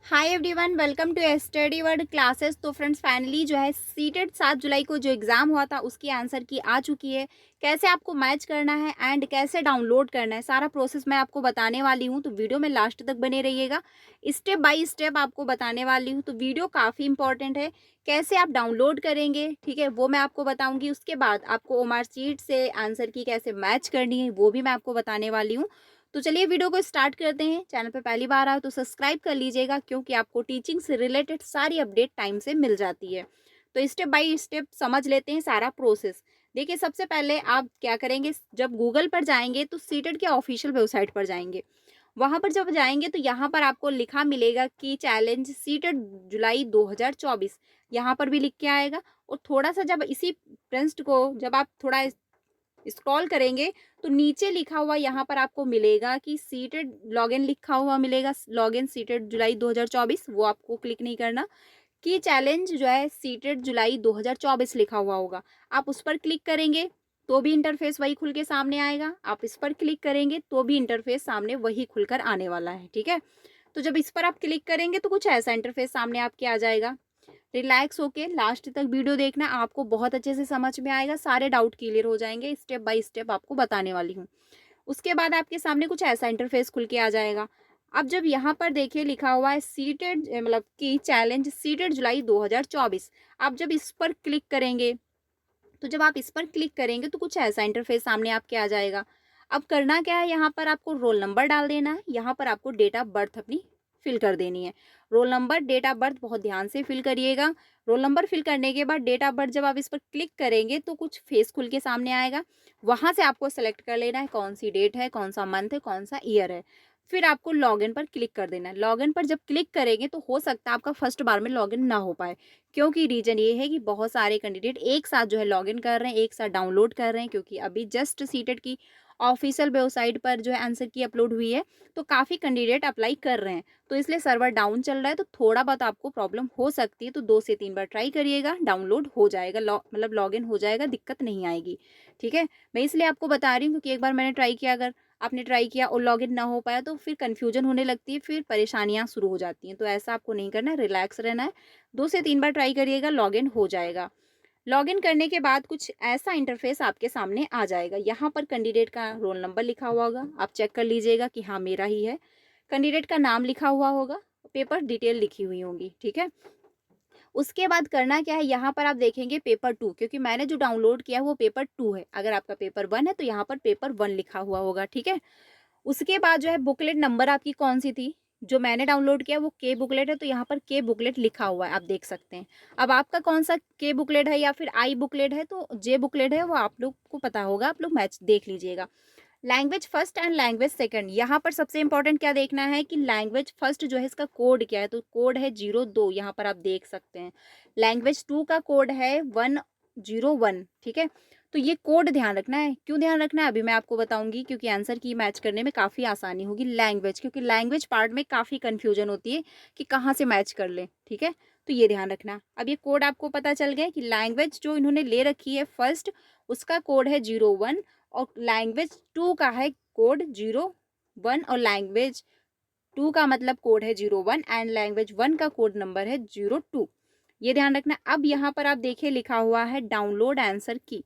Hi everyone, welcome to study word classes. तो friends, finally जो है सीटेट 7 जुलाई को जो एग्ज़ाम हुआ था उसकी आंसर की आ चुकी है। कैसे आपको मैच करना है एंड कैसे डाउनलोड करना है, सारा प्रोसेस मैं आपको बताने वाली हूँ। तो वीडियो में लास्ट तक बने रहिएगा, स्टेप बाय स्टेप आपको बताने वाली हूँ। तो वीडियो काफ़ी इंपॉर्टेंट है। कैसे आप डाउनलोड करेंगे, ठीक है, वो मैं आपको बताऊँगी। उसके बाद आपको ओमार सीट से आंसर की कैसे मैच करनी है वो भी मैं आपको बताने वाली हूँ। तो चलिए वीडियो को स्टार्ट करते हैं। चैनल पे पहली बार आए तो सब्सक्राइब कर लीजिएगा, क्योंकि आपको टीचिंग से रिलेटेड सारी अपडेट टाइम से मिल जाती है। तो स्टेप बाय स्टेप समझ लेते हैं सारा प्रोसेस। देखिए, सबसे पहले आप क्या करेंगे, जब गूगल पर जाएंगे तो सीटेट के ऑफिशियल वेबसाइट पर जाएंगे। वहां पर जब जाएंगे तो यहाँ पर आपको लिखा मिलेगा कि चैलेंज सीटेट जुलाई 2024, यहाँ पर भी लिख के आएगा। और थोड़ा सा जब इसी प्रश्न को जब आप थोड़ा स्क्रॉल करेंगे तो नीचे लिखा हुआ यहाँ पर आपको मिलेगा कि सीटेड लॉगिन लिखा हुआ मिलेगा, लॉगिन सीटेड जुलाई 2024, वो आपको क्लिक नहीं करना। कि चैलेंज जो है सीटेड जुलाई 2024 लिखा हुआ होगा, आप उस पर क्लिक करेंगे तो भी इंटरफेस वही खुल के सामने आएगा। आप इस पर क्लिक करेंगे तो भी इंटरफेस सामने वही खुलकर आने वाला है, ठीक है। तो जब इस पर आप क्लिक करेंगे तो कुछ ऐसा इंटरफेस सामने आपके आ जाएगा। रिलैक्स होके लास्ट तक वीडियो देखना, आपको बहुत अच्छे से समझ में आएगा, सारे डाउट क्लियर हो जाएंगे। स्टेप बाय स्टेप आपको बताने वाली हूँ। उसके बाद आपके सामने कुछ ऐसा इंटरफेस खुल के आ जाएगा। अब जब यहाँ पर देखिए लिखा हुआ है सीटेड, मतलब कि चैलेंज सीटेड जुलाई 2024, आप जब इस पर क्लिक करेंगे तो जब आप इस पर क्लिक करेंगे तो कुछ ऐसा इंटरफेस सामने आपके आ जाएगा। अब करना क्या है, यहाँ पर आपको रोल नंबर डाल देना है, यहाँ पर आपको डेट ऑफ बर्थ अपनी फिल कर देनी है। Roll number, date of birth बहुत ध्यान से फिल करिएगा। रोल नंबर फिल करने के बाद डेट ऑफ बर्थ जब आप इस पर क्लिक करेंगे तो कुछ फेस खुल के सामने आएगा। वहां से आपको सेलेक्ट कर लेना है कौन सी डेट है, कौन सा मंथ है, कौन सा ईयर है। फिर आपको लॉगिन पर क्लिक कर देना है। लॉगिन पर जब क्लिक करेंगे तो हो सकता है आपका फर्स्ट बार में लॉगिन ना हो पाए, क्योंकि रीजन ये है कि बहुत सारे कैंडिडेट एक साथ जो है लॉगिन कर रहे हैं, एक साथ डाउनलोड कर रहे हैं, क्योंकि अभी जस्ट सीटेट की ऑफिशियल वेबसाइट पर जो है आंसर की अपलोड हुई है। तो काफ़ी कैंडिडेट अप्लाई कर रहे हैं, तो इसलिए सर्वर डाउन चल रहा है, तो थोड़ा बहुत आपको प्रॉब्लम हो सकती है। तो 2 से 3 बार ट्राई करिएगा, डाउनलोड हो जाएगा, मतलब लॉगिन हो जाएगा, दिक्कत नहीं आएगी, ठीक है। मैं इसलिए आपको बता रही हूँ क्योंकि एक बार मैंने ट्राई किया, अगर आपने ट्राई किया और लॉगिन ना हो पाया तो फिर कन्फ्यूजन होने लगती है, फिर परेशानियां शुरू हो जाती हैं। तो ऐसा आपको नहीं करना है, रिलैक्स रहना है। 2 से 3 बार ट्राई करिएगा, लॉगिन हो जाएगा। लॉगिन करने के बाद कुछ ऐसा इंटरफेस आपके सामने आ जाएगा। यहाँ पर कैंडिडेट का रोल नंबर लिखा हुआ होगा, आप चेक कर लीजिएगा कि हाँ मेरा ही है। कैंडिडेट का नाम लिखा हुआ होगा, पेपर डिटेल लिखी हुई होंगी, ठीक है। उसके बाद करना क्या है, यहाँ पर आप देखेंगे पेपर 2, क्योंकि मैंने जो डाउनलोड किया है वो पेपर 2 है। अगर आपका पेपर 1 है तो यहाँ पर पेपर 1 लिखा हुआ होगा, ठीक है। उसके बाद जो है बुकलेट नंबर आपकी कौन सी थी, जो मैंने डाउनलोड किया वो के बुकलेट है, तो यहाँ पर के बुकलेट लिखा हुआ है, आप देख सकते हैं। अब आपका कौन सा के बुकलेट है या फिर आई बुकलेट है, तो जे बुकलेट है, वो आप लोग को पता होगा, आप लोग मैच देख लीजिएगा। Language first and language second, यहाँ पर सबसे इंपॉर्टेंट क्या देखना है कि लैंग्वेज फर्स्ट जो है इसका कोड क्या है, तो कोड है 02, यहाँ पर आप देख सकते हैं। लैंग्वेज 2 का कोड है 101, ठीक है। तो ये कोड ध्यान रखना है। क्यों ध्यान रखना है अभी मैं आपको बताऊंगी, क्योंकि आंसर की मैच करने में काफ़ी आसानी होगी। लैंग्वेज, क्योंकि लैंग्वेज पार्ट में काफ़ी कन्फ्यूजन होती है कि कहाँ से मैच कर ले, ठीक है। तो ये ध्यान रखना। अब ये कोड आपको पता चल गया कि लैंग्वेज जो इन्होंने ले रखी है फर्स्ट, उसका कोड है 01, और लैंग्वेज 2 का है कोड 01, और लैंग्वेज 2 का मतलब कोड है 01, एंड लैंग्वेज 1 का कोड नंबर है 02। ये ध्यान रखना। अब यहाँ पर आप देखिए लिखा हुआ है डाउनलोड आंसर की।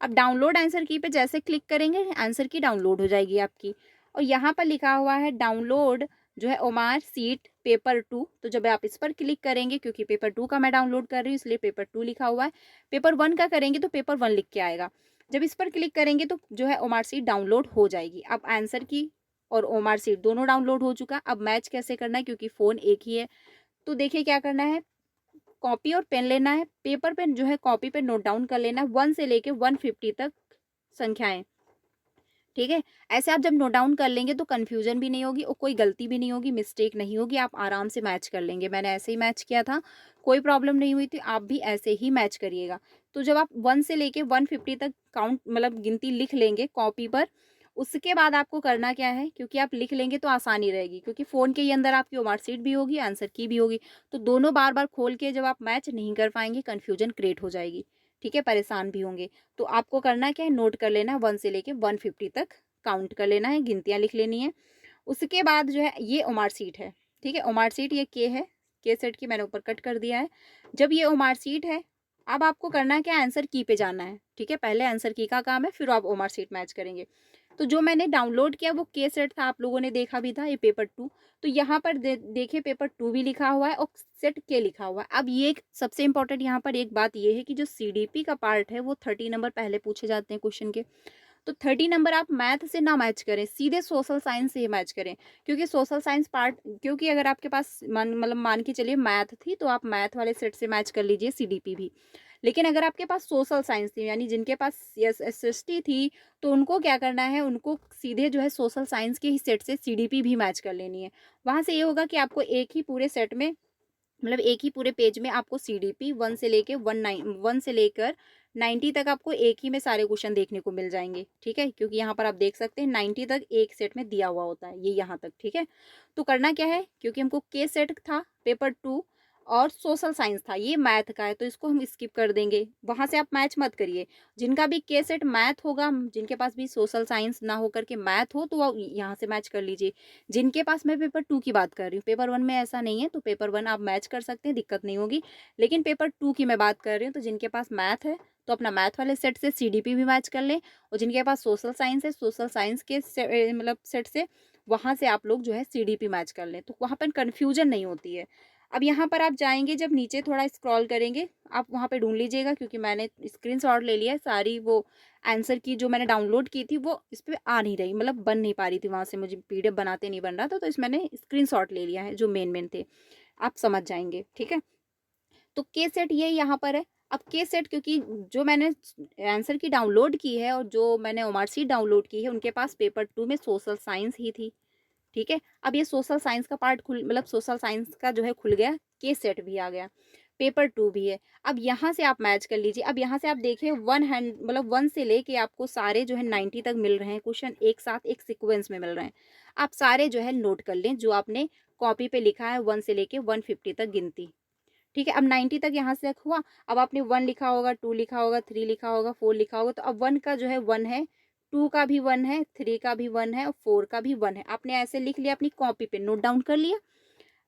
अब डाउनलोड आंसर की पे जैसे क्लिक करेंगे आंसर की डाउनलोड हो जाएगी आपकी। और यहाँ पर लिखा हुआ है डाउनलोड जो है ओमार सीट पेपर 2, तो जब आप इस पर क्लिक करेंगे, क्योंकि पेपर 2 का मैं डाउनलोड कर रही हूँ इसलिए पेपर 2 लिखा हुआ है। पेपर 1 का करेंगे तो पेपर 1 लिख के आएगा। जब इस पर क्लिक करेंगे तो जो है ओमार सीट डाउनलोड हो जाएगी। अब आंसर की और ओमार सीट दोनों डाउनलोड हो चुका। अब मैच कैसे करना है, क्योंकि फ़ोन एक ही है, तो देखिए क्या करना है, कॉपी और पेन लेना है। पेपर पे जो है कॉपी पे नोट डाउन कर लेना है 1 से लेके 150 तक संख्याएं, ठीक है। ऐसे आप जब नोट डाउन कर लेंगे तो कन्फ्यूजन भी नहीं होगी और कोई गलती भी नहीं होगी, मिस्टेक नहीं होगी, आप आराम से मैच कर लेंगे। मैंने ऐसे ही मैच किया था, कोई प्रॉब्लम नहीं हुई थी, आप भी ऐसे ही मैच करिएगा। तो जब आप 1 से लेके 150 तक काउंट मतलब गिनती लिख लेंगे कॉपी पर, उसके बाद आपको करना क्या है, क्योंकि आप लिख लेंगे तो आसानी रहेगी, क्योंकि फ़ोन के ही अंदर आपकी मार्कशीट भी होगी, आंसर की भी होगी। तो दोनों बार बार खोल के जब आप मैच नहीं कर पाएंगे, कन्फ्यूजन क्रिएट हो जाएगी, ठीक है, परेशान भी होंगे। तो आपको करना क्या है, नोट कर लेना है 1 से लेके 150 तक काउंट कर लेना है, गिनतियाँ लिख लेनी है। उसके बाद जो है ये ओमार सीट है, ठीक है, ओमार सीट ये के है, के सेट की मैंने ऊपर कट कर दिया है। जब ये ओमार सीट है, अब आपको करना है क्या, आंसर की पे जाना है। ठीक है, पहले आंसर की का काम है, फिर आप ओमार सीट मैच करेंगे। तो जो मैंने डाउनलोड किया वो के सेट था, आप लोगों ने देखा भी था, ये पेपर 2। तो यहाँ पर देखिए पेपर 2 भी लिखा हुआ है और सेट के लिखा हुआ है। अब ये सबसे इंपॉर्टेंट यहाँ पर एक बात ये है कि जो सीडीपी का पार्ट है वो 30 नंबर पहले पूछे जाते हैं क्वेश्चन के। तो 30 नंबर आप मैथ से ना मैच करें, सीधे सोशल साइंस से ही मैच करें। क्योंकि सोशल साइंस पार्ट, क्योंकि अगर आपके पास मान के चलिए मैथ थी तो आप मैथ वाले सेट से मैच कर लीजिए सीडीपी भी। लेकिन अगर आपके पास सोशल साइंस थी, यानी जिनके पास एसएसटी थी, तो उनको क्या करना है, उनको सीधे जो है सोशल साइंस के ही सेट से सीडीपी भी मैच कर लेनी है। वहां से ये होगा कि आपको एक ही पूरे सेट में, मतलब एक ही पूरे पेज में आपको सीडीपी 1 से लेकर 90 तक आपको एक ही में सारे क्वेश्चन देखने को मिल जाएंगे। ठीक है, क्योंकि यहाँ पर आप देख सकते हैं 90 तक एक सेट में दिया हुआ होता है, ये यहाँ तक। ठीक है, तो करना क्या है, क्योंकि हमको के सेट था पेपर 2 और सोशल साइंस था, ये मैथ का है, तो इसको हम स्किप कर देंगे, वहां से आप मैच मत करिए। जिनका भी के सेट मैथ होगा, जिनके पास भी सोशल साइंस ना होकर के मैथ हो, तो वो यहाँ से मैच कर लीजिए। जिनके पास, मैं पेपर 2 की बात कर रही हूँ, पेपर 1 में ऐसा नहीं है, तो पेपर 1 आप मैच कर सकते हैं, दिक्कत नहीं होगी। लेकिन पेपर 2 की मैं बात कर रही हूँ, तो जिनके पास मैथ है तो अपना मैथ वाले सेट से सीडीपी भी मैच कर लें, और जिनके पास सोशल साइंस है, सोशल साइंस के मतलब सेट से, वहां से आप लोग जो है सीडीपी मैच कर लें, तो वहां पर कन्फ्यूजन नहीं होती है। अब यहाँ पर आप जाएंगे, जब नीचे थोड़ा स्क्रॉल करेंगे, आप वहाँ पे ढूंढ लीजिएगा, क्योंकि मैंने स्क्रीनशॉट ले लिया है सारी, वो आंसर की जो मैंने डाउनलोड की थी वो इस पर आ नहीं रही, मतलब बन नहीं पा रही थी, वहाँ से मुझे पीडीएफ बनाते नहीं बन रहा था, तो इस मैंने स्क्रीनशॉट ले लिया है जो मेन थे, आप समझ जाएंगे। ठीक है, तो के सेट ये यहाँ पर है। अब के सेट, क्योंकि जो मैंने आंसर की डाउनलोड की है और जो मैंने ओमार सीट डाउनलोड की है, उनके पास पेपर 2 में सोशल साइंस ही थी। ठीक है, अब ये सोशल साइंस का पार्ट मतलब सोशल साइंस का जो है खुल गया, के सेट भी आ गया, पेपर 2 भी है। अब यहाँ से आप मैच कर लीजिए। अब यहाँ से आप देखिए 1 से लेके आपको सारे जो है 90 तक मिल रहे हैं क्वेश्चन, एक साथ एक सीक्वेंस में मिल रहे हैं। आप सारे जो है नोट कर लें, जो आपने कॉपी पे लिखा है 1 से लेके 150 तक गिनती। ठीक है, अब 90 तक यहाँ से हुआ। अब आपने 1 लिखा होगा, 2 लिखा होगा, 3 लिखा होगा, 4 लिखा होगा, तो अब 1 का जो है 1 है, 2 का भी 1 है, 3 का भी 1 है और 4 का भी 1 है। आपने ऐसे लिख लिया, अपनी कॉपी पे नोट डाउन कर लिया।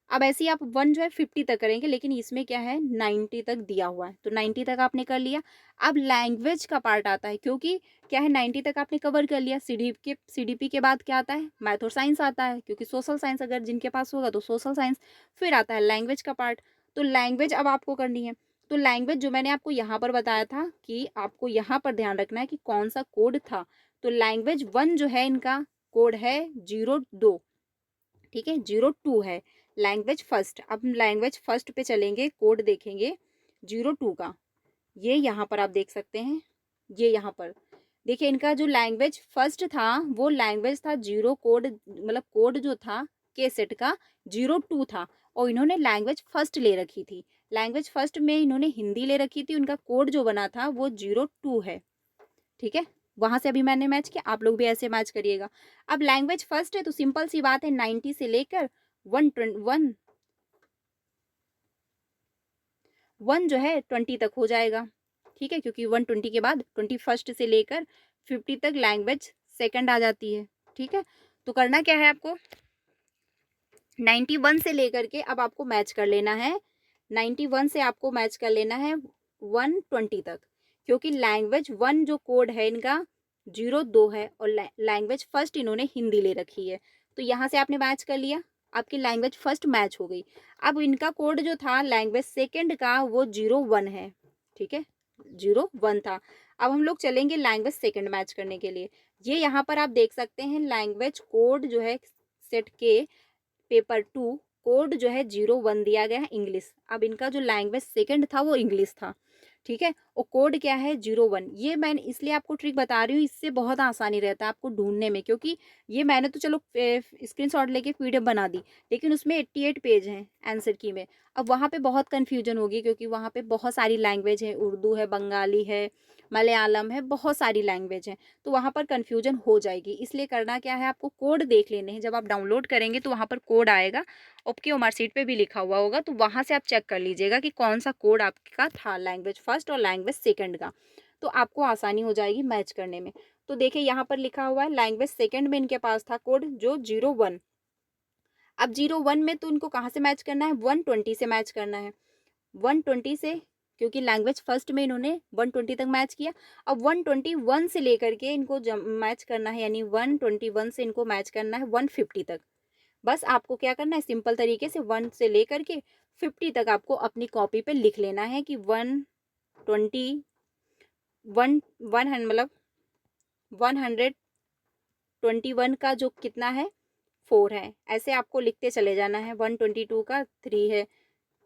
अब ऐसे ही आप 1 जो है 50 तक करेंगे, लेकिन इसमें क्या है 90 तक दिया हुआ है, तो 90 तक आपने कर लिया। अब लैंग्वेज का पार्ट आता है, क्योंकि क्या है 90 तक आपने कवर कर लिया। सीडीपी के बाद क्या आता है, मैथ और साइंस आता है, क्योंकि सोशल साइंस अगर जिनके पास होगा तो सोशल साइंस। फिर आता है लैंग्वेज का पार्ट, तो लैंग्वेज अब आपको करनी है। तो लैंग्वेज जो मैंने आपको यहाँ पर बताया था कि आपको यहाँ पर ध्यान रखना है कि कौन सा कोड था। तो लैंग्वेज 1 जो है, इनका कोड है 02। ठीक है, 02 है लैंग्वेज फर्स्ट। अब लैंग्वेज फर्स्ट पे चलेंगे, कोड देखेंगे 02 का, ये यहाँ पर आप देख सकते हैं। ये यहाँ पर देखिए, इनका जो लैंग्वेज फर्स्ट था वो लैंग्वेज था 0 कोड, मतलब कोड जो था के सेट का 02 था, और इन्होंने लैंग्वेज फर्स्ट ले रखी थी। लैंग्वेज फर्स्ट में इन्होंने हिंदी ले रखी थी, उनका कोड जो बना था वो 02 है। ठीक है, वहां से अभी मैंने मैच किया, आप लोग भी ऐसे मैच करिएगा। अब लैंग्वेज फर्स्ट है तो सिंपल सी बात है, 90 से लेकर 1 जो है 20 तक हो जाएगा। ठीक है, क्योंकि 120 के बाद 21 से लेकर 50 तक लैंग्वेज सेकंड आ जाती है। ठीक है, तो करना क्या है आपको, 91 से लेकर के अब आपको मैच कर लेना है, 91 से आपको मैच कर लेना है 120 तक, क्योंकि लैंग्वेज 1 जो कोड है इनका 02 है, और लैंग्वेज फर्स्ट इन्होंने हिंदी ले रखी है। तो यहाँ से आपने मैच कर लिया, आपकी लैंग्वेज फर्स्ट मैच हो गई। अब इनका कोड जो था लैंग्वेज सेकंड का वो 01 है। ठीक है, 01 था। अब हम लोग चलेंगे लैंग्वेज सेकंड मैच करने के लिए। ये यहाँ पर आप देख सकते हैं लैंग्वेज कोड जो है सेट के पेपर 2 कोड जो है 01 दिया गया है इंग्लिश। अब इनका जो लैंग्वेज सेकंड था वो इंग्लिश था। ठीक है, और कोड क्या है 01। ये मैंने इसलिए आपको ट्रिक बता रही हूँ, इससे बहुत आसानी रहता है आपको ढूंढने में, क्योंकि ये मैंने तो चलो स्क्रीनशॉट लेके पीडीएफ बना दी, लेकिन उसमें 88 पेज हैं आंसर की में। अब वहाँ पे बहुत कन्फ्यूजन होगी, क्योंकि वहाँ पे बहुत सारी लैंग्वेज है, उर्दू है, बंगाली है, मलयालम है, बहुत सारी लैंग्वेज है, तो वहाँ पर कन्फ्यूजन हो जाएगी। इसलिए करना क्या है, आपको कोड देख लेने हैं। जब आप डाउनलोड करेंगे तो वहाँ पर कोड आएगा, आपकी मार्कशीट पे भी लिखा हुआ होगा, तो वहाँ से आप चेक कर लीजिएगा कि कौन सा कोड आपका था लैंग्वेज फर्स्ट और लैंग्वेज सेकंड का, तो आपको आसानी हो जाएगी मैच करने में। तो देखिए यहाँ पर लिखा हुआ है लैंग्वेज सेकंड में इनके पास था कोड जो 01। अब 0-1 में तो उनको कहाँ से मैच करना है, 120 से मैच करना है, 120 से, क्योंकि लैंग्वेज फर्स्ट में इन्होंने 120 तक मैच किया। अब 121 से लेकर के इनको मैच करना है, यानी 121 से इनको मैच करना है 150 तक। बस आपको क्या करना है, सिंपल तरीके से 1 से लेकर के 50 तक आपको अपनी कॉपी पे लिख लेना है कि 120 वन वन मतलब 121 का जो कितना है 4 है, ऐसे आपको लिखते चले जाना है। 122 का 3 है,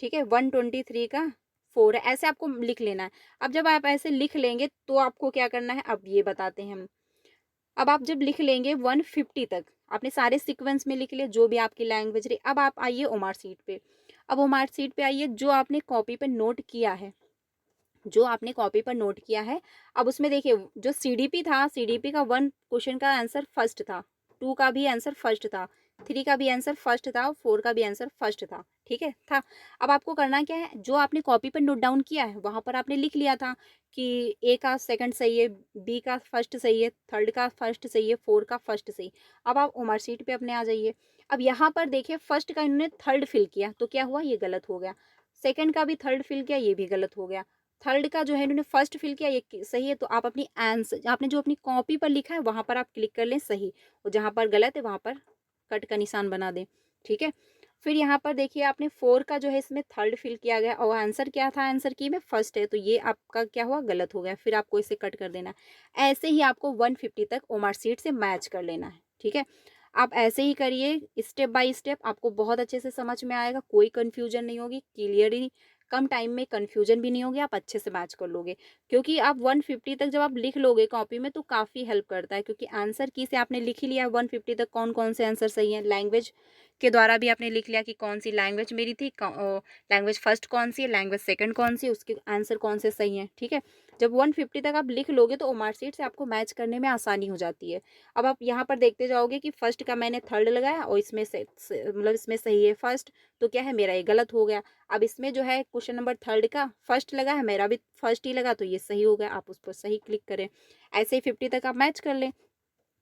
ठीक है, 123 का 4 है, ऐसे आपको लिख लेना है। अब जब आप ऐसे लिख लेंगे तो आपको क्या करना है, अब ये बताते हैं हम। अब आप जब लिख लेंगे 150 तक, आपने सारे सीक्वेंस में लिख लिए जो भी आपकी लैंग्वेज रही। अब आप आइए ओमार सीट पे। अब ओमार सीट पे आइए, जो आपने कॉपी पर नोट किया है, जो आपने कॉपी पर नोट किया है, अब उसमें देखिए जो सीडीपी था, सीडीपी का 1 क्वेश्चन का आंसर फर्स्ट था, 2 का भी आंसर फर्स्ट था, 3 का भी आंसर फर्स्ट था, 4 का भी आंसर फर्स्ट था, ठीक है था। अब आपको करना क्या है, जो आपने कॉपी पर नोट डाउन किया है वहां पर आपने लिख लिया था कि ए का सेकंड सही है, बी का फर्स्ट सही है, थर्ड का फर्स्ट सही है, 4 का फर्स्ट सही। अब आप ओमार शीट पे अपने आ जाइए। अब यहाँ पर देखिए फर्स्ट का इन्होंने थर्ड फिल किया तो क्या हुआ, ये गलत हो गया। सेकंड का भी थर्ड फिल किया, ये भी गलत हो गया। थर्ड का जो है इन्होंने फर्स्ट फिल किया, ये सही है। तो आप अपनी आंसर, आपने जो अपनी कॉपी पर लिखा है वहां पर आप क्लिक कर लें सही, और जहां पर गलत है वहां पर कट का निशान बना दें, ठीक है। फिर यहाँ पर देखिए आपने 4 का जो है इसमें थर्ड फिल किया गया और आंसर क्या था, आंसर की में फर्स्ट है, तो ये आपका क्या हुआ, गलत हो गया। फिर आपको इसे कट कर देना है। ऐसे ही आपको 150 तक ओमार सीट से मैच कर लेना है, ठीक है। आप ऐसे ही करिए स्टेप बाय स्टेप, आपको बहुत अच्छे से समझ में आएगा, कोई कंफ्यूजन नहीं होगी, क्लियरली, कम टाइम में कंफ्यूजन भी नहीं होगी, आप अच्छे से मैच कर लोगे। क्योंकि आप 150 तक जब आप लिख लोगे कॉपी में तो काफ़ी हेल्प करता है, क्योंकि आंसर की से आपने लिख ही लिया 150 तक कौन कौन से आंसर सही है, लैंग्वेज के द्वारा भी आपने लिख लिया कि कौन सी लैंग्वेज मेरी थी, लैंग्वेज फर्स्ट कौन सी है, लैंग्वेज सेकंड कौन सी है, उसके आंसर कौन से सही हैं, ठीक है। जब 150 तक आप लिख लोगे तो ओमार सीट से आपको मैच करने में आसानी हो जाती है। अब आप यहाँ पर देखते जाओगे कि फर्स्ट का मैंने थर्ड लगाया और इसमें से मतलब इसमें सही है फर्स्ट, तो क्या है मेरा ये गलत हो गया। अब इसमें जो है क्वेश्चन नंबर थर्ड का फर्स्ट लगा है, मेरा भी फर्स्ट ही लगा, तो ये सही हो गया, आप उस पर सही क्लिक करें। ऐसे ही 50 तक आप मैच कर लें।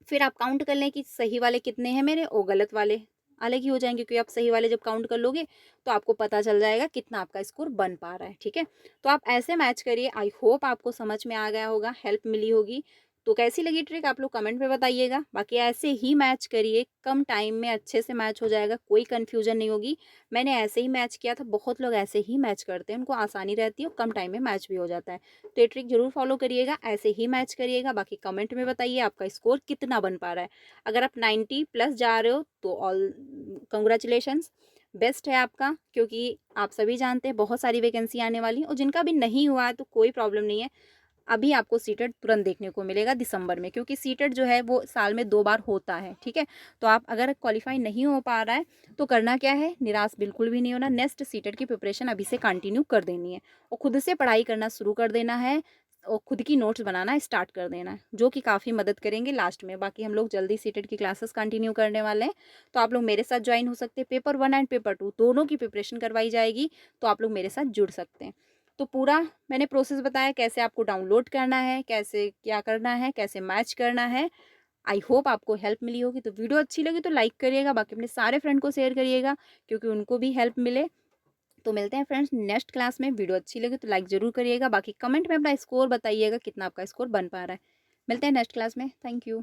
फिर आप काउंट कर लें कि सही वाले कितने हैं मेरे और गलत वाले अलग ही हो जाएंगे, क्योंकि आप सही वाले जब काउंट कर लोगे तो आपको पता चल जाएगा कितना आपका स्कोर बन पा रहा है, ठीक है। तो आप ऐसे मैच करिए। आई होप आपको समझ में आ गया होगा, हेल्प मिली होगी। तो कैसी लगी ट्रिक आप लोग कमेंट में बताइएगा। बाकी ऐसे ही मैच करिए, कम टाइम में अच्छे से मैच हो जाएगा, कोई कन्फ्यूजन नहीं होगी। मैंने ऐसे ही मैच किया था, बहुत लोग ऐसे ही मैच करते हैं, उनको आसानी रहती है और कम टाइम में मैच भी हो जाता है। तो ये ट्रिक जरूर फॉलो करिएगा, ऐसे ही मैच करिएगा। बाकी कमेंट में बताइए आपका स्कोर कितना बन पा रहा है। अगर आप 90 प्लस जा रहे हो तो ऑल कंग्रेचुलेशंस, बेस्ट है आपका, क्योंकि आप सभी जानते हैं बहुत सारी वैकेंसी आने वाली और जिनका भी नहीं हुआ है तो कोई प्रॉब्लम नहीं है। अभी आपको सीटेट तुरंत देखने को मिलेगा दिसंबर में, क्योंकि सीटेट जो है वो साल में 2 बार होता है, ठीक है। तो आप अगर क्वालिफाई नहीं हो पा रहा है तो करना क्या है, निराश बिल्कुल भी नहीं होना। नेक्स्ट सीटेट की प्रिपरेशन अभी से कंटिन्यू कर देनी है और खुद से पढ़ाई करना शुरू कर देना है और खुद की नोट्स बनाना स्टार्ट कर देना है, जो कि काफ़ी मदद करेंगे लास्ट में। बाकी हम लोग जल्दी सीटेट की क्लासेस कंटिन्यू करने वाले हैं, तो आप लोग मेरे साथ ज्वाइन हो सकते हैं। पेपर 1 एंड पेपर 2 दोनों की प्रिपरेशन करवाई जाएगी, तो आप लोग मेरे साथ जुड़ सकते हैं। तो पूरा मैंने प्रोसेस बताया, कैसे आपको डाउनलोड करना है, कैसे क्या करना है, कैसे मैच करना है। आई होप आपको हेल्प मिली होगी। तो वीडियो अच्छी लगी तो लाइक करिएगा, बाकी अपने सारे फ्रेंड को शेयर करिएगा, क्योंकि उनको भी हेल्प मिले। तो मिलते हैं फ्रेंड्स नेक्स्ट क्लास में। वीडियो अच्छी लगी तो लाइक ज़रूर करिएगा, बाकी कमेंट में अपना स्कोर बताइएगा कितना आपका स्कोर बन पा रहा है। मिलते हैं नेक्स्ट क्लास में। Thank you.